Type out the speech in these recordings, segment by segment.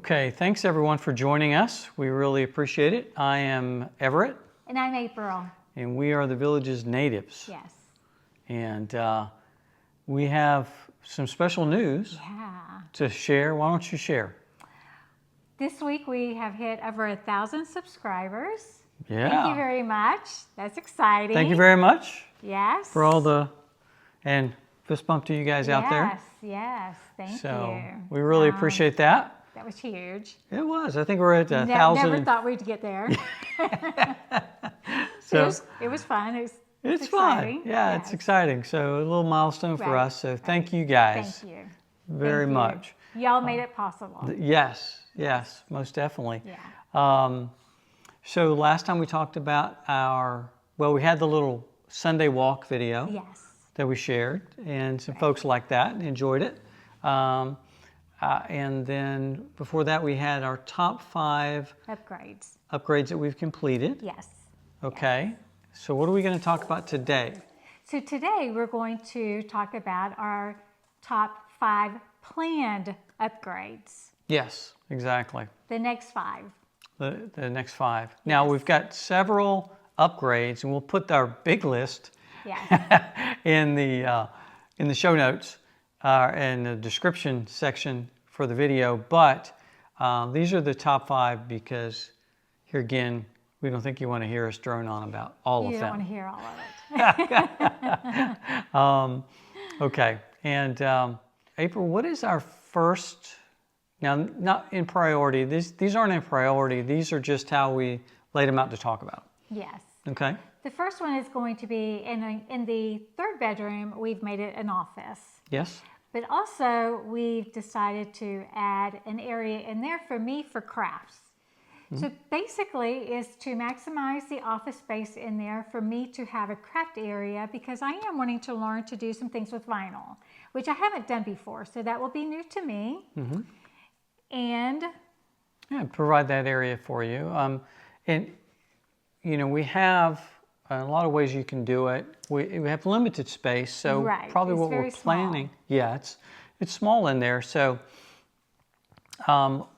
Okay, thanks everyone for joining us. We really appreciate it. I am Everett. And I'm April. And we are the village's natives. Yes. And we have some special news to share. Why don't you share? This week we have hit over 1,000 subscribers. Yeah. Thank you very much. That's exciting. Thank you very much. Yes. For all the, and fist bump to you guys out there. Yes, yes. Thank you. So we really appreciate that. That was huge. It was. I think we're at 1,000. Never thought we'd get there. So it was fun. It's exciting. fun. Yeah, it's exciting. So a little milestone for us. So thank you guys. Thank you. Very much. Y'all made it possible. Yes, most definitely. Yeah. So last time we talked about we had the little Sunday walk video that we shared, and some folks liked that and enjoyed it. And then before that, we had our top 5 upgrades that we've completed. Yes. Okay. So what are we going to talk about today? So today we're going to talk about our top 5 planned upgrades. Yes, exactly. The next 5. The next 5. Now we've got several upgrades, and we'll put our big list in the show notes in the description section for the video. But these are the top 5 because here again, we don't think you want to hear us drone on about all of them. You don't want to hear all of it. Okay. And April, what is our first? Now, not in priority. These aren't in priority. These are just how we laid them out to talk about. Yes. Okay. The first one is going to be in the 3rd bedroom. We've made it an office. Yes. But also, we've decided to add an area in there for me for crafts. So basically, is to maximize the office space in there for me to have a craft area, because I am wanting to learn to do some things with vinyl, which I haven't done before. So that will be new to me. And provide that area for you. And you know, we have a lot of ways you can do it. We have limited space, so probably what we're planning. Small. It's small in there. So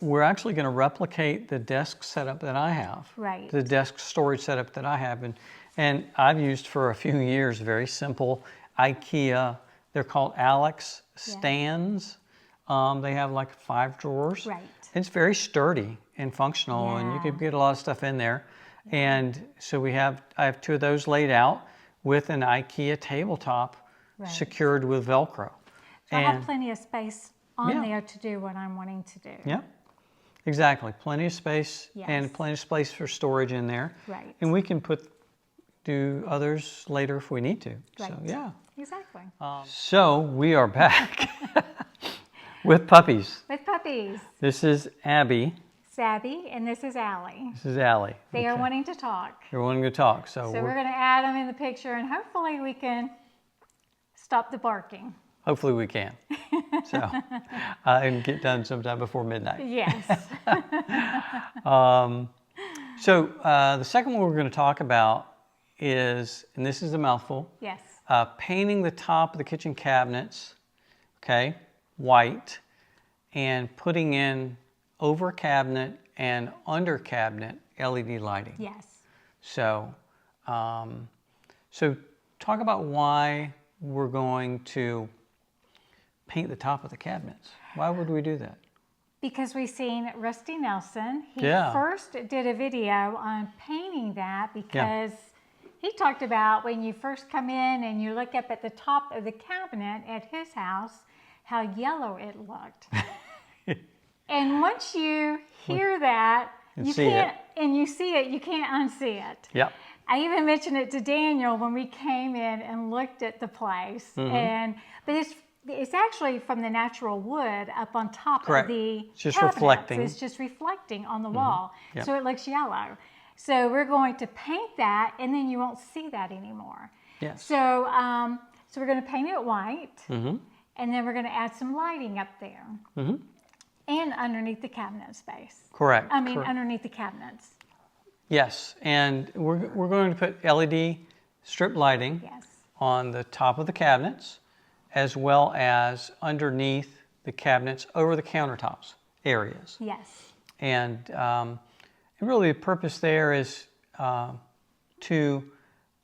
we're actually going to replicate the desk setup that I have. Right. The desk storage setup that I have, and I've used for a few years. Very simple IKEA. They're called Alex stands. They have like 5 drawers. Right. It's very sturdy and functional, and you can get a lot of stuff in there. And so I have 2 of those laid out with an IKEA tabletop secured with Velcro. So I have plenty of space on there to do what I'm wanting to do. Yeah, exactly. Plenty of space and plenty of space for storage in there. Right. And we can do others later if we need to. Right. So yeah. Exactly. So we are back with puppies. With puppies. This is Abby. Abby, and this is Allie. This is Allie. They are wanting to talk. They're wanting to talk. So we're going to add them in the picture, and hopefully we can stop the barking. Hopefully we can. So, and get done sometime before midnight. Yes. So the second one we're going to talk about is, and this is a mouthful. Yes. Painting the top of the kitchen cabinets, white, and putting in over cabinet and under cabinet LED lighting. Yes. So, so talk about why we're going to paint the top of the cabinets. Why would we do that? Because we've seen Rusty Nelson. He first did a video on painting that because he talked about when you first come in and you look up at the top of the cabinet at his house, how yellow it looked. And once you hear that, you can't, and you see it, you can't unsee it. Yep. I even mentioned it to Daniel when we came in and looked at the place. But it's actually from the natural wood up on top of the just cabinets. Reflecting. It's just reflecting on the wall, so it looks yellow. So we're going to paint that, and then you won't see that anymore. Yes. So so we're going to paint it white, and then we're going to add some lighting up there, and underneath the cabinet space. Correct. I mean, underneath the cabinets. Yes, and we're going to put LED strip lighting on the top of the cabinets, as well as underneath the cabinets over the countertops. areas. Yes. And really the purpose there is to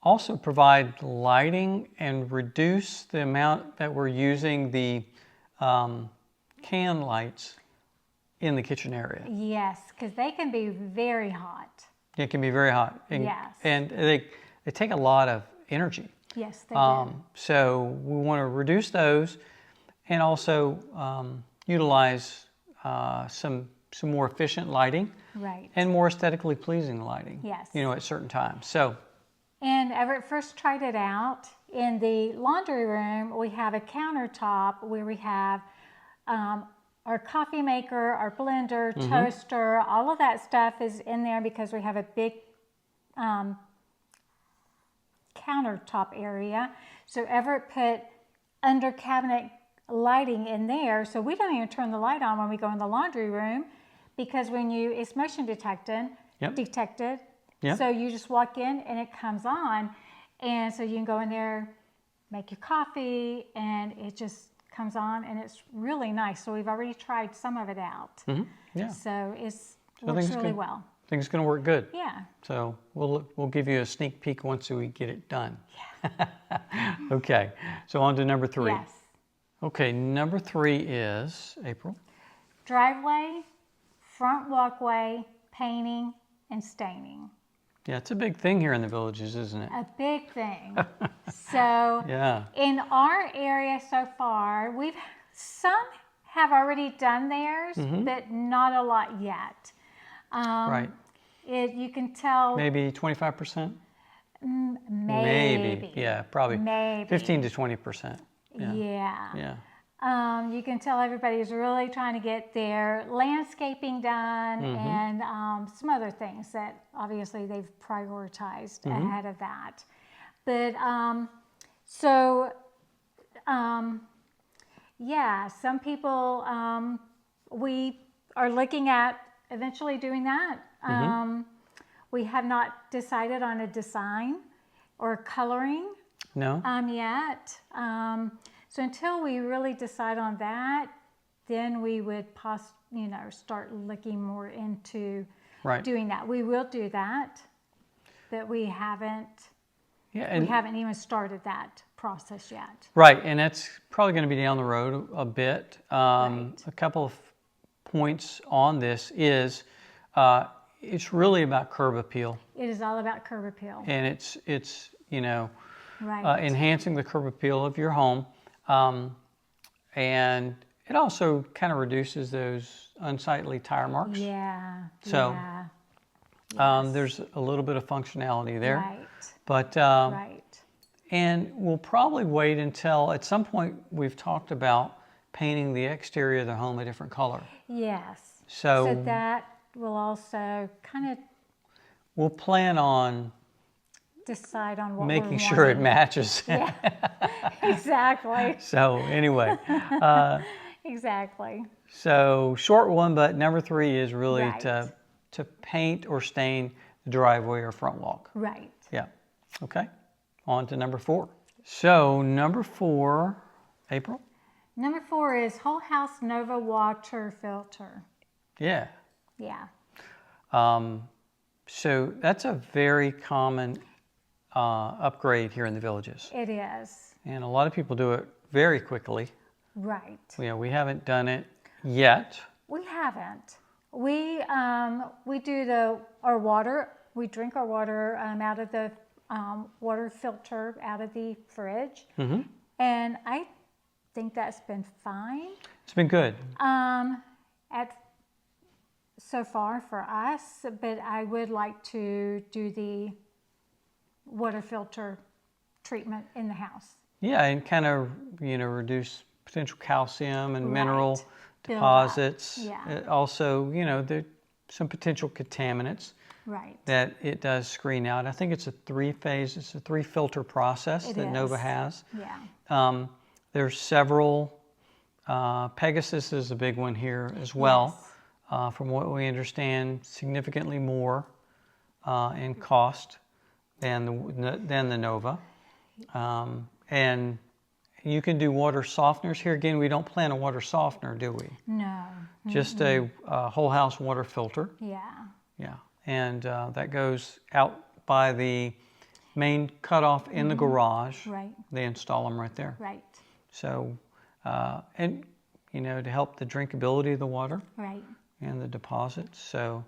also provide lighting and reduce the amount that we're using the can lights in the kitchen area. Yes, because they can be very hot. It can be very hot. And, Yes. And they take a lot of energy. Yes, they do. So we want to reduce those and also utilize some more efficient lighting. Right. And more aesthetically pleasing lighting. Yes. At certain times. So. And Everett first tried it out in the laundry room. We have a countertop where we have our coffee maker, our blender, toaster, all of that stuff is in there because we have a big countertop area. So Everett put under cabinet lighting in there. So we don't even turn the light on when we go in the laundry room because it's motion detected. Yep. So you just walk in and it comes on. And so you can go in there, make your coffee, and it just comes on, and it's really nice. So we've already tried some of it out. Yeah. So works really well. I think it's going to work good. Yeah. So we'll give you a sneak peek once we get it done. Yeah. Okay. So on to number 3. Yes. Okay. Number 3 is April. Driveway, front walkway, painting, and staining. Yeah, it's a big thing here in the Villages, isn't it? A big thing. So yeah. In our area so far, some have already done theirs, but not a lot yet. Right. You can tell. Maybe 25%? Maybe. Yeah, probably. Maybe. 15 to 20%. Yeah. Yeah. You can tell everybody's really trying to get their landscaping done and some other things that obviously they've prioritized ahead of that. But some people, we are looking at eventually doing that. We have not decided on a design or coloring yet. So until we really decide on that, then we would start looking more into doing that. We will do that, but we haven't even started that process yet. Right, and that's probably going to be down the road a bit. A couple of points on this is it's really about curb appeal. It is all about curb appeal. And it's enhancing the curb appeal of your home. And it also kind of reduces those unsightly tire marks. Yeah. So there's a little bit of functionality there. Right. But and we'll probably wait until at some point we've talked about painting the exterior of the home a different color. Yes. So that will also kind of. We'll plan on decide on what making sure it matches. Yeah, exactly. So anyway. Exactly. So short one, but number 3 is really to paint or stain the driveway or front walk. Right. Yeah. Okay. On to number 4. So number 4, April? Number 4 is whole house Nova water filter. Yeah. Yeah. So that's a very common upgrade here in the Villages. It is. And a lot of people do it very quickly. Right. Yeah, we haven't done it yet. We haven't. We do our water. We drink our water out of the water filter out of the fridge, and I think that's been fine. It's been good. So far for us, but I would like to do the water filter treatment in the house. Yeah, and kind of reduce potential calcium and mineral deposits. Yeah. Also, there's some potential contaminants. Right. That it does screen out. I think it's a 3-filter process that Nova has. Yeah. There's several. Pegasus is a big one here as well. Yes. From what we understand, significantly more in cost than the Nova, and you can do water softeners. Here again, we don't plan a water softener, do we? No. Just a whole house water filter. Yeah. Yeah, and that goes out by the main cutoff in the garage. Right. They install them right there. Right. So, and you know, to help the drinkability of the water. Right. And the deposits. So,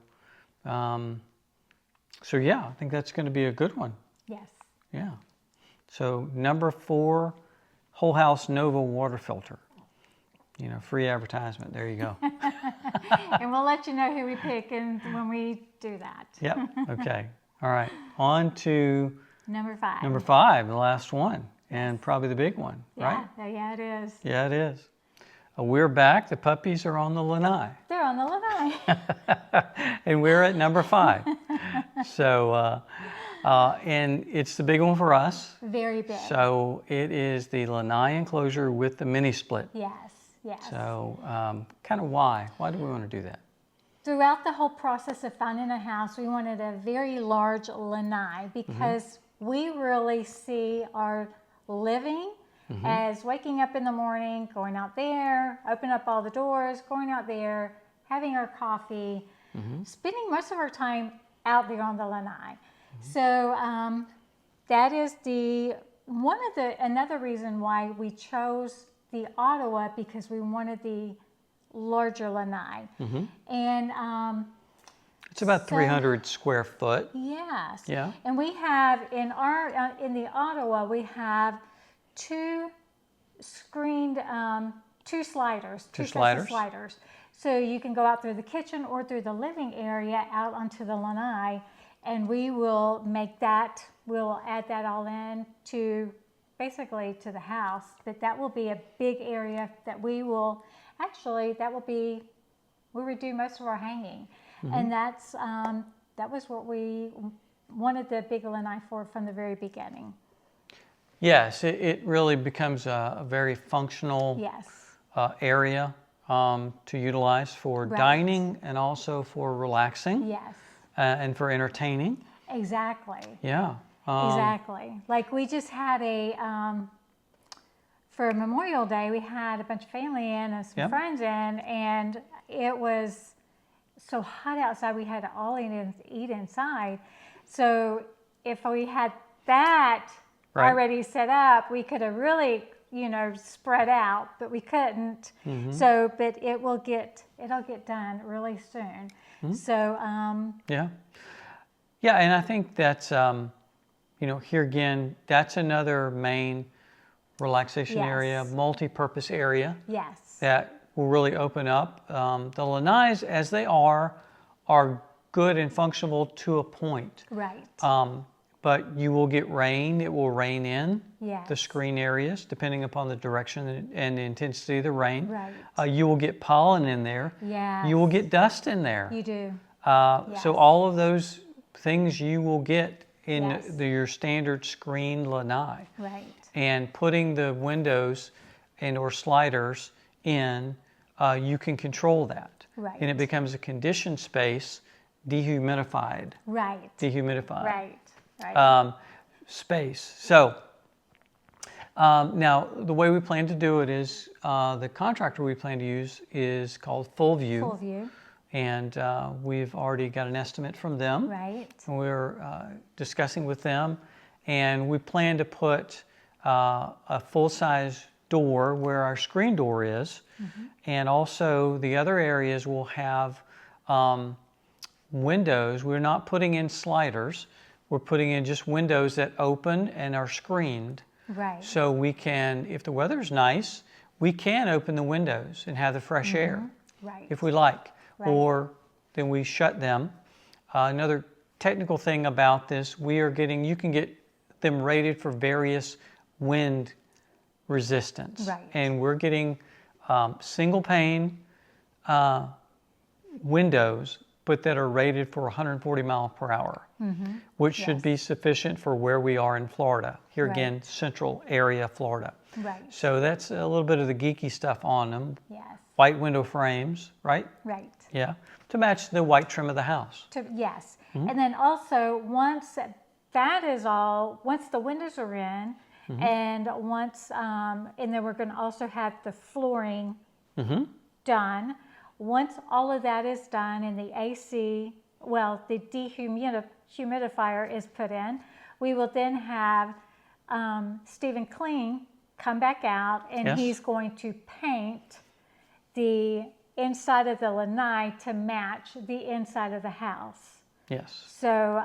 so yeah, I think that's going to be a good one. Yes. Yeah. So number 4, whole house Nova water filter. You know, free advertisement. There you go. And we'll let you know who we pick and when we do that. Yep. Okay. All right. On to Number 5. number 5, the last one, and probably the big one, right? Yeah, it is. Yeah, it is. We're back. The puppies are on the Lanai. They're on the Lanai. And we're at number 5. So, and it's the big one for us. Very big. So it is the Lanai Enclosure with the mini split. Yes, yes. So kind of why? Why do we want to do that? Throughout the whole process of finding a house, we wanted a very large Lanai because we really see our living as waking up in the morning, going out there, open up all the doors, going out there, having our coffee, spending most of our time out there on the Lanai. So that is another reason why we chose the Ottawa, because we wanted the larger Lanai. And it's about 300 square foot. yes. Yeah. And we have in the Ottawa, we have 2 screened, 2 sliders, two sets of sliders. So you can go out through the kitchen or through the living area out onto the Lanai, and we will we'll add that all in to basically to the house. But that will be a big area that we will where we do most of our hanging. And that was what we wanted the big Lanai for from the very beginning. Yes, it really becomes a very functional area to utilize for dining and also for relaxing. Yes. And for entertaining. Exactly. Yeah. Exactly. Like we just had for Memorial Day, we had a bunch of family in and some friends in, and it was so hot outside, we had to all eat inside. So if we had that already set up, we could have really, spread out, but we couldn't. So, but it'll get done really soon. So, yeah, and I think that's, here again, that's another main relaxation area, multi-purpose area. Yes. That will really open up. The Lanais, as they are good and functional to a point. Right. But you will get rain. It will rain in Yes. the screen areas, depending upon the direction and the intensity of the rain. Right. You will get pollen in there. Yes. You will get dust in there. You do. So all of those things you will get in Yes. your standard screen Lanai. Right. And putting the windows and or sliders in, you can control that. Right. And it becomes a conditioned space, dehumidified. Right. Dehumidified. Right. Right. Space. So now the way we plan to do it is the contractor we plan to use is called Full View. Full View. And we've already got an estimate from them. Right. And we're discussing with them, and we plan to put a full-size door where our screen door is, and also the other areas will have windows. We're not putting in sliders. We're putting in just windows that open and are screened. Right. So we can, if the weather's nice, we can open the windows and have the fresh air Right. if we like. Right. Or then we shut them. Another technical thing about this, you can get them rated for various wind resistance. Right. And we're getting single pane windows, but that are rated for 140 miles per hour, which should be sufficient for where we are in Florida. Here again, central area Florida. Right. So that's a little bit of the geeky stuff on them. Yes. White window frames, right? Right. Yeah, to match the white trim of the house. Yes. And then also once the windows are in And once, and then we're going to also have the flooring done. Once all of that is done and the AC, well, the dehumidifier is put in, we will then have Stephen Kling come back out, and he's going to paint the inside of the lanai to match the inside of the house. Yes. So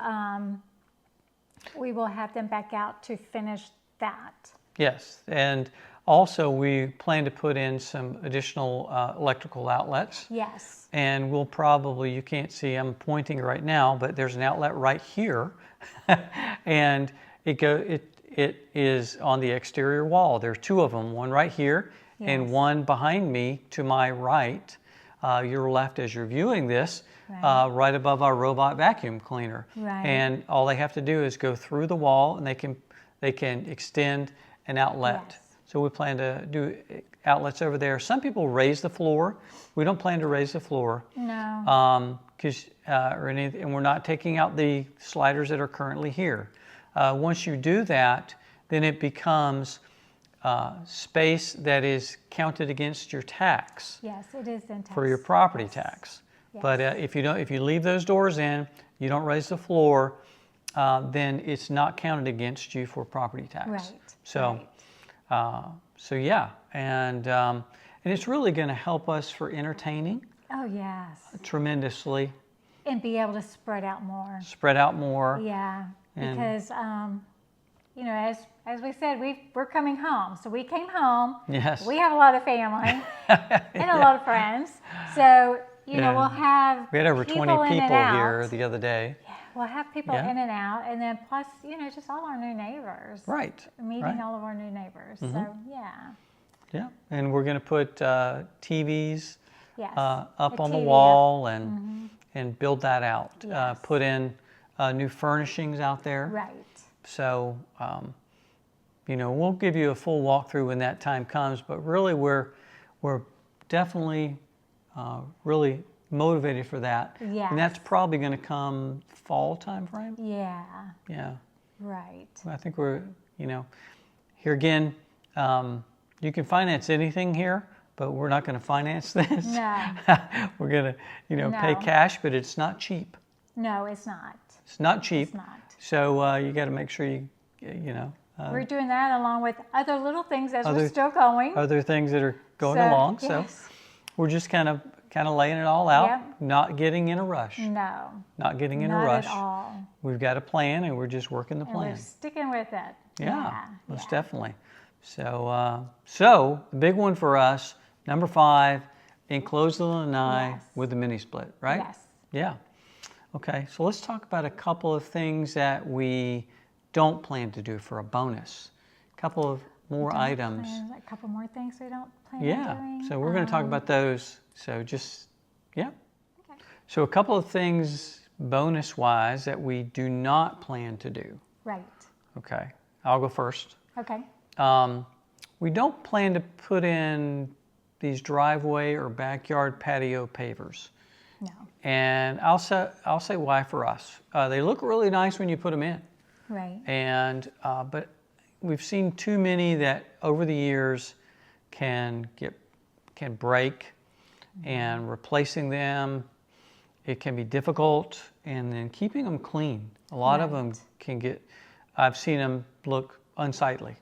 we will have them back out to finish that. Yes, and also we plan to put in some additional electrical outlets. Yes. And we'll probably, you can't see, I'm pointing right now, but there's an outlet right here. And it is on the exterior wall. There's two of them, one right here and one behind me to my right, your left as you're viewing this, right above our robot vacuum cleaner. Right. And all they have to do is go through the wall, and they can extend an outlet. Yes. So we plan to do outlets over there. Some people raise the floor. We don't plan to raise the floor. No. And we're not taking out the sliders that are currently here. Once you do that, then it becomes space that is counted against your tax. Yes, it is in tax. For your property tax. Yes. But if you leave those doors in, you don't raise the floor, then it's not counted against you for property tax. Right. So, so yeah, and it's really going to help us for entertaining. Oh yes. Tremendously. And be able to spread out more. Spread out more. Yeah, because you know, as we said, we're coming home. So we came home. Yes. We have a lot of family and a lot of friends. So you know, we'll have we had over 20 people here the other day. Yeah, we'll have people in and out, and then plus, you know, just all our new neighbors. Right. Meeting all of our new neighbors. So yeah. Yeah, and we're going to put TVs up on the TV wall and build that out. Yes. Put in new furnishings out there. Right. So, you know, we'll give you a full walkthrough when that time comes. But really, we're definitely really motivated for that. Yes. And that's probably going to come fall time frame. Yeah. Yeah. Right. I think we're, you know, here again. You can finance anything here, but we're not going to finance this. No. We're going to, you know, pay cash, but it's not cheap. No, it's not. It's not cheap. It's not. So you got to make sure you know. We're doing that along with other little things as we're still going. Other things that are going along. Yes. So we're just kind of laying it all out, Yep. not getting in a rush. No. Not getting in a rush. Not at all. We've got a plan, and we're just working the plan. And we're sticking with it. Yeah, most definitely. So, so the big one for us, number 5, enclose the lanai with the mini split, right? Yes. Yeah. Okay, so let's talk about a couple of things that we don't plan to do for a bonus. A couple of more items. A couple more things we don't plan on doing. So we're going to talk about those. So just, Okay. So a couple of things bonus-wise that we do not plan to do. Right. Okay, I'll go first. Okay. We don't plan to put in these driveway or backyard patio pavers. No. And I'll say why for us. They look really nice when you put them in. Right. And but we've seen too many that over the years can break, and replacing them, it can be difficult, and then keeping them clean. A lot of them can get, I've seen them look unsightly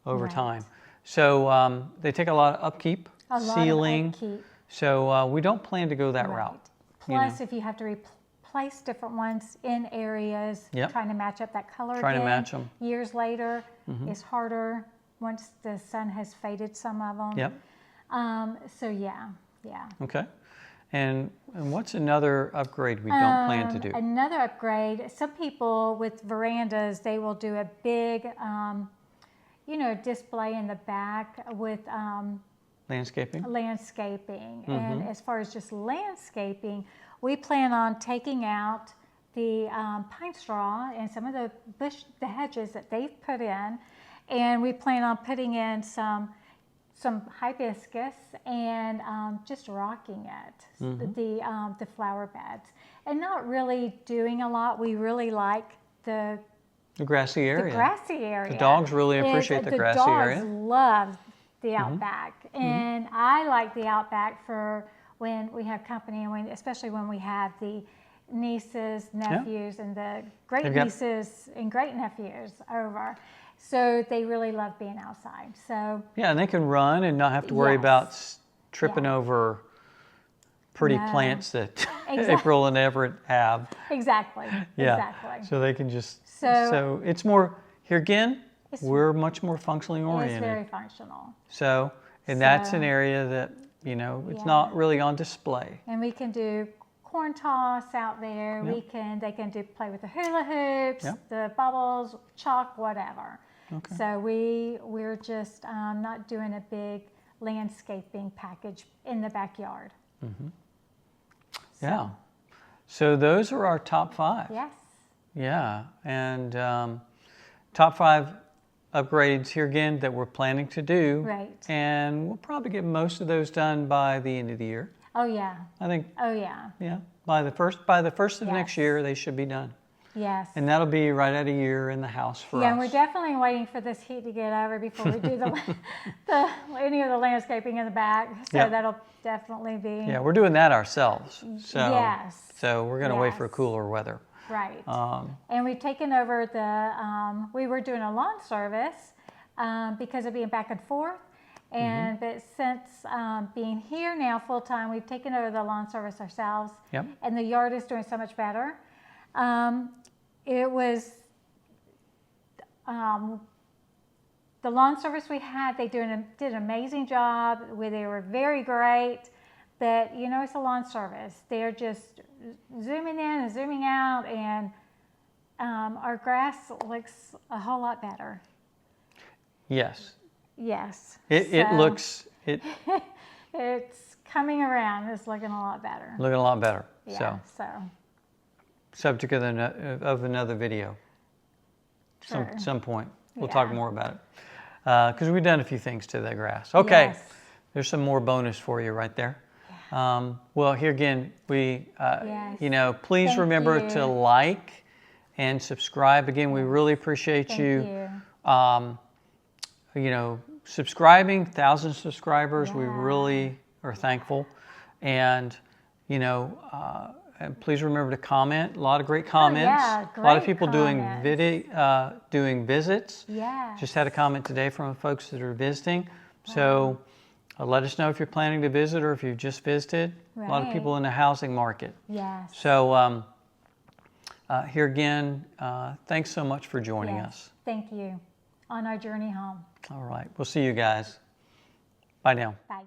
over time. So they take a lot of upkeep, sealing. So we don't plan to go that route. Plus, if you have to replace different ones in areas, trying to match up that color to match them. Years later is harder once the sun has faded some of them. Yep. So yeah. Okay. And what's another upgrade we don't plan to do? Another upgrade, some people with verandas, they will do a big, display in the back with landscaping. And as far as just landscaping, we plan on taking out the pine straw and some of the hedges that they've put in, and we plan on putting in some hibiscus and just rocking it, the flower beds, and not really doing a lot. We really like the The grassy area. The grassy area. The dogs really appreciate the grassy area. The dogs love the outback. And I like the outback for when we have company, and especially when we have the nieces, nephews, and the great nieces and great nephews over. So they really love being outside. So yeah, and they can run and not have to worry about tripping over pretty plants that April and Everett have. Exactly. Yeah. Exactly. So they can just. So it's more here again. We're much more functionally oriented. It's very functional. So that's an area that it's not really on display. And we can do corn toss out there. Yep. They can play with the hula hoops, the bubbles, chalk, whatever. Okay. So we're just not doing a big landscaping package in the backyard. Mm-hmm. Yeah. So those are our top 5. Yes. Yeah, and top 5 upgrades here again that we're planning to do. Right. And we'll probably get most of those done by the end of the year. Oh yeah. I think. Oh yeah. Yeah. By the first of next year, they should be done. Yes. And that'll be right at a year in the house for us. Yeah, and we're definitely waiting for this heat to get over before we do any of the landscaping in the back. So that'll definitely be. Yeah, we're doing that ourselves. So yes. So we're going to wait for cooler weather. Right. And we've taken over we were doing a lawn service because of being back and forth. And but since being here now full time, we've taken over the lawn service ourselves. Yep. And the yard is doing so much better. It was the lawn service we had. They did an amazing job. They were very great. But it's a lawn service. They're just zooming in and zooming out, and our grass looks a whole lot better. Yes. Yes. It looks. It's coming around. It's looking a lot better. Looking a lot better. Yeah. So. Subject of another video. Some point. We'll talk more about it. Because we've done a few things to that grass. Okay. Yes. There's some more bonus for you right there. Yeah. Well, here again, please remember to like and subscribe. Again, we really appreciate you. Subscribing, 1,000 subscribers. We really are thankful. And, and please remember to comment. A lot of great comments. Great a lot of people comments. doing visits. Yeah. Just had a comment today from folks that are visiting. So let us know if you're planning to visit or if you've just visited. Right. A lot of people in the housing market. Yes. So here again, thanks so much for joining us. Thank you. On our journey home. All right. We'll see you guys. Bye now. Bye.